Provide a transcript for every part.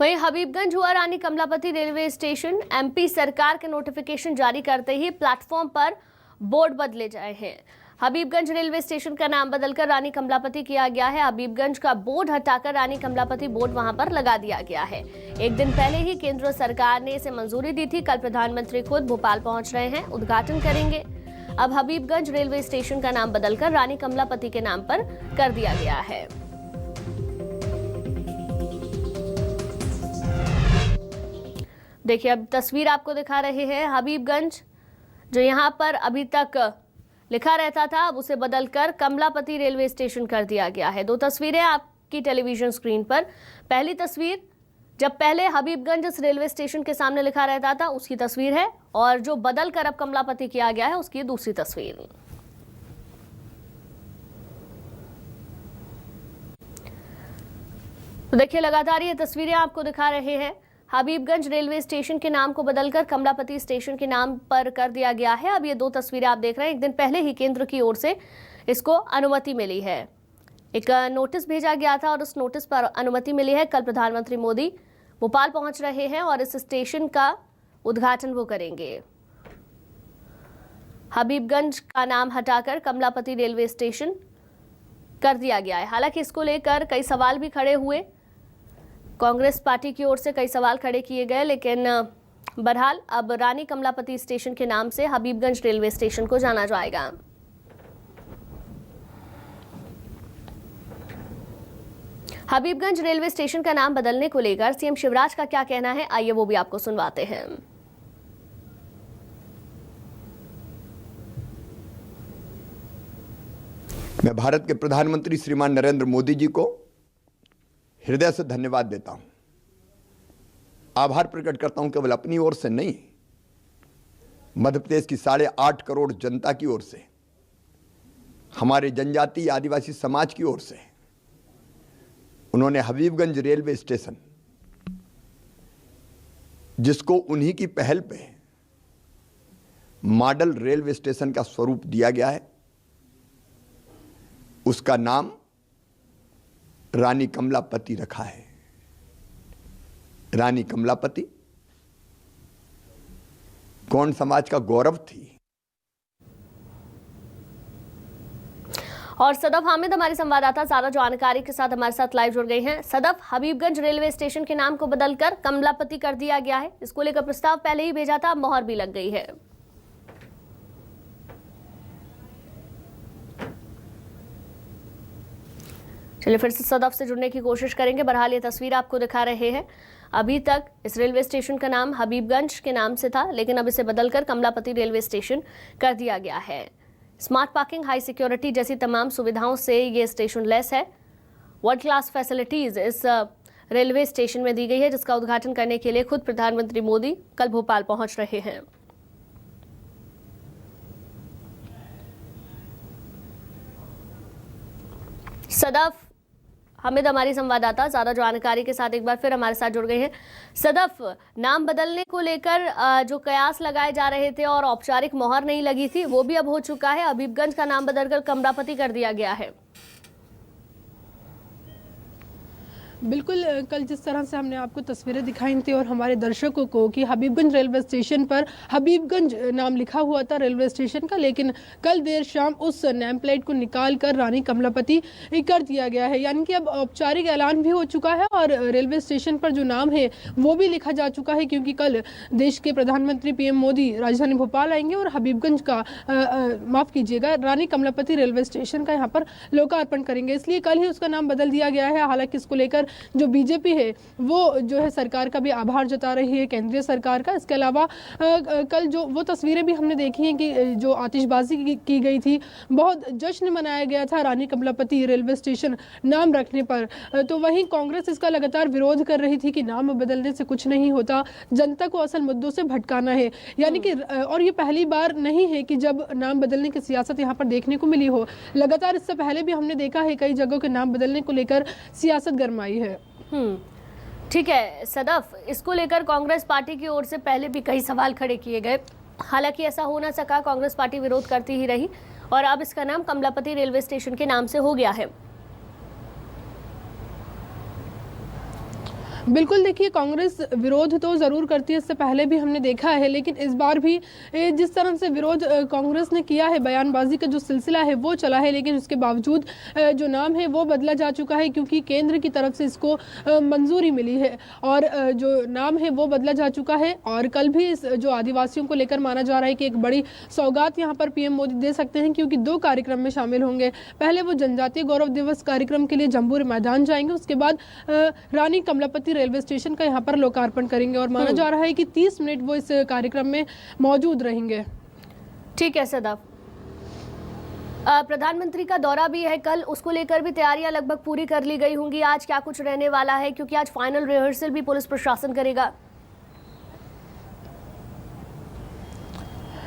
वहीं हबीबगंज हुआ रानी Kamlapati railway station. MP सरकार के नोटिफिकेशन जारी करते ही प्लेटफॉर्म पर बोर्ड बदले जाए हैं। हबीबगंज रेलवे स्टेशन का नाम बदलकर रानी कमलापति किया गया है। हबीबगंज का बोर्ड हटाकर रानी कमलापति बोर्ड वहां पर लगा दिया गया है। एक दिन पहले ही केंद्र सरकार ने इसे मंजूरी दी थी। कल प्रधानमंत्री खुद भोपाल पहुंच रहे हैं, उद्घाटन करेंगे। अब हबीबगंज रेलवे स्टेशन का नाम बदलकर रानी कमलापति के नाम पर कर दिया गया है। देखिए, अब तस्वीर आपको दिखा रहे हैं। हबीबगंज जो यहाँ पर अभी तक लिखा रहता था, अब उसे बदलकर कमलापति रेलवे स्टेशन कर दिया गया है। दो तस्वीरें आपकी टेलीविजन स्क्रीन पर। पहली तस्वीर जब पहले हबीबगंज इस रेलवे स्टेशन के सामने लिखा रहता था, उसकी तस्वीर है, और जो बदलकर अब कमलापति किया गया है उसकी दूसरी तस्वीर। तो देखिए, लगातार ये तस्वीरें आपको दिखा रहे हैं। हबीबगंज रेलवे स्टेशन के नाम को बदलकर कमलापति स्टेशन के नाम पर कर दिया गया है। अब ये दो तस्वीरें आप देख रहे हैं। एक दिन पहले ही केंद्र की ओर से इसको अनुमति मिली है। एक नोटिस भेजा गया था और उस नोटिस पर अनुमति मिली है। कल प्रधानमंत्री मोदी भोपाल पहुंच रहे हैं और इस स्टेशन का उद्घाटन वो करेंगे। हबीबगंज का नाम हटाकर कमलापति रेलवे स्टेशन कर दिया गया है। हालांकि इसको लेकर कई सवाल भी खड़े हुए। कांग्रेस पार्टी की ओर से कई सवाल खड़े किए गए, लेकिन बहरहाल अब रानी कमलापति स्टेशन के नाम से हबीबगंज रेलवे स्टेशन को जाना जाएगा। हबीबगंज रेलवे स्टेशन का नाम बदलने को लेकर सीएम शिवराज का क्या कहना है, आइए वो भी आपको सुनवाते हैं। मैं भारत के प्रधानमंत्री श्रीमान नरेंद्र मोदी जी को हृदय से धन्यवाद देता हूं, आभार प्रकट करता हूं, केवल अपनी ओर से नहीं, मध्य प्रदेश की 8.5 करोड़ जनता की ओर से, हमारे जनजातीय आदिवासी समाज की ओर से। उन्होंने हबीबगंज रेलवे स्टेशन, जिसको उन्हीं की पहल पे मॉडल रेलवे स्टेशन का स्वरूप दिया गया है, उसका नाम रानी कमलापति रखा है। रानी कमलापति गौंड समाज का गौरव थी। और सदफ हामिद हमारी संवाददाता ज्यादा जानकारी के साथ हमारे साथ लाइव जुड़ गई हैं। सदफ, हबीबगंज रेलवे स्टेशन के नाम को बदलकर कमलापति कर दिया गया है। इसको लेकर प्रस्ताव पहले ही भेजा था, मोहर भी लग गई है। चलिए फिर से सदफ से जुड़ने की कोशिश करेंगे। बहरहाल ये तस्वीर आपको दिखा रहे हैं। अभी तक इस रेलवे स्टेशन का नाम हबीबगंज के नाम से था, लेकिन अब इसे बदलकर कमलापति रेलवे स्टेशन कर दिया गया है। स्मार्ट पार्किंग, हाई सिक्योरिटी जैसी तमाम सुविधाओं से ये स्टेशन लेस है। वर्ल्ड क्लास फैसिलिटीज इस रेलवे स्टेशन में दी गई है, जिसका उद्घाटन करने के लिए खुद प्रधानमंत्री मोदी कल भोपाल पहुंच रहे हैं। सदफ हामिद हमारी संवाददाता ज्यादा जानकारी के साथ एक बार फिर हमारे साथ जुड़ गए हैं। सदफ, नाम बदलने को लेकर जो कयास लगाए जा रहे थे और औपचारिक मोहर नहीं लगी थी, वो भी अब हो चुका है। हबीबगंज का नाम बदलकर कमलापति कर दिया गया है। बिल्कुल, कल जिस तरह से हमने आपको तस्वीरें दिखाई थी और हमारे दर्शकों को कि हबीबगंज रेलवे स्टेशन पर हबीबगंज नाम लिखा हुआ था रेलवे स्टेशन का, लेकिन कल देर शाम उस नेम प्लेट को निकाल कर रानी कमलापति कर दिया गया है। यानी कि अब औपचारिक ऐलान भी हो चुका है और रेलवे स्टेशन पर जो नाम है वो भी लिखा जा चुका है, क्योंकि कल देश के प्रधानमंत्री PM मोदी राजधानी भोपाल आएंगे और हबीबगंज का माफ़ कीजिएगा, रानी कमलापति रेलवे स्टेशन का यहाँ पर लोकार्पण करेंगे। इसलिए कल ही उसका नाम बदल दिया गया है। हालांकि इसको लेकर जो बीजेपी है वो जो है सरकार का भी आभार जता रही है, केंद्रीय सरकार का। इसके अलावा कल जो वो तस्वीरें भी हमने देखी हैं कि जो आतिशबाजी की गई थी, बहुत जश्न मनाया गया था रानी कमलापति रेलवे स्टेशन नाम रखने पर। तो वहीं कांग्रेस इसका लगातार विरोध कर रही थी कि नाम बदलने से कुछ नहीं होता, जनता को असल मुद्दों से भटकाना है। यानी कि और ये पहली बार नहीं है कि जब नाम बदलने की सियासत यहाँ पर देखने को मिली हो। लगातार इससे पहले भी हमने देखा है कई जगहों के नाम बदलने को लेकर सियासत गरमाई है। ठीक है सदफ, इसको लेकर कांग्रेस पार्टी की ओर से पहले भी कई सवाल खड़े किए गए। हालांकि ऐसा हो ना सका, कांग्रेस पार्टी विरोध करती ही रही और अब इसका नाम कमलापति रेलवे स्टेशन के नाम से हो गया है। बिल्कुल, देखिए कांग्रेस विरोध तो ज़रूर करती है, इससे पहले भी हमने देखा है, लेकिन इस बार भी जिस तरह से विरोध कांग्रेस ने किया है, बयानबाजी का जो सिलसिला है वो चला है, लेकिन उसके बावजूद जो नाम है वो बदला जा चुका है, क्योंकि केंद्र की तरफ से इसको मंजूरी मिली है और जो नाम है वो बदला जा चुका है। और कल भी इस जो आदिवासियों को लेकर माना जा रहा है कि एक बड़ी सौगात यहाँ पर पीएम मोदी दे सकते हैं, क्योंकि 2 कार्यक्रम में शामिल होंगे। पहले वो जनजातीय गौरव दिवस कार्यक्रम के लिए जम्बूरी मैदान जाएंगे, उसके बाद रानी कमलापति रेलवे स्टेशन का यहाँ पर लोकार्पण करेंगे और माना जा रहा है कि 30 मिनट वो इस कार्यक्रम में मौजूद रहेंगे। ठीक है सदाब, प्रधानमंत्री का दौरा भी है कल, उसको लेकर भी तैयारियां लगभग पूरी कर ली गई होंगी। आज क्या कुछ रहने वाला है, क्योंकि आज फाइनल रिहर्सल भी पुलिस प्रशासन करेगा?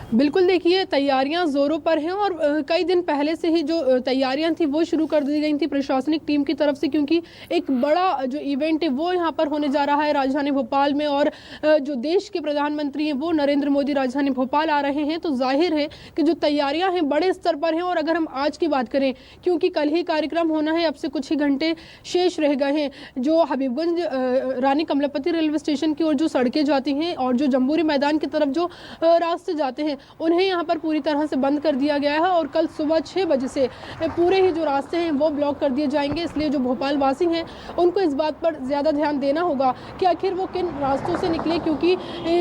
बिल्कुल, देखिए तैयारियां जोरों पर हैं और कई दिन पहले से ही जो तैयारियां थी वो शुरू कर दी गई थी प्रशासनिक टीम की तरफ से, क्योंकि एक बड़ा जो इवेंट है वो यहां पर होने जा रहा है राजधानी भोपाल में और जो देश के प्रधानमंत्री हैं वो नरेंद्र मोदी राजधानी भोपाल आ रहे हैं, तो जाहिर है कि जो तैयारियां हैं बड़े स्तर पर हैं। और अगर हम आज की बात करें, क्योंकि कल ही कार्यक्रम होना है, अब से कुछ ही घंटे शेष रह गए हैं, जो हबीबगंज रानी कमलापति रेलवे स्टेशन की ओर जो सड़कें जाती हैं और जो जम्बूरी मैदान की तरफ जो रास्ते जाते हैं उन्हें यहां पर पूरी तरह से बंद कर दिया गया है और कल सुबह 6 बजे से पूरे ही जो रास्ते हैं वो ब्लॉक कर दिए जाएंगे। इसलिए जो भोपाल वासी हैं उनको इस बात पर ज़्यादा ध्यान देना होगा कि आखिर वो किन रास्तों से निकले, क्योंकि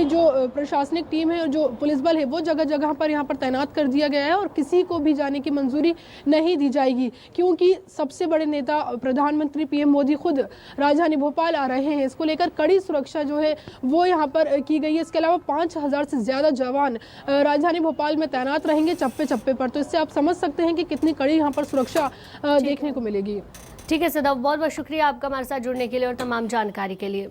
जो प्रशासनिक टीम है और जो पुलिस बल है वो जगह जगह पर यहाँ पर तैनात कर दिया गया है और किसी को भी जाने की मंजूरी नहीं दी जाएगी, क्योंकि सबसे बड़े नेता प्रधानमंत्री पीएम मोदी खुद राजधानी भोपाल आ रहे हैं। इसको लेकर कड़ी सुरक्षा जो है वो यहाँ पर की गई है। इसके अलावा 5000 से ज़्यादा जवान राजधानी भोपाल में तैनात रहेंगे चप्पे चप्पे पर, तो इससे आप समझ सकते हैं कि कितनी कड़ी यहाँ पर सुरक्षा देखने को मिलेगी। ठीक है सदाब, बहुत बहुत शुक्रिया आपका हमारे साथ जुड़ने के लिए और तमाम जानकारी के लिए।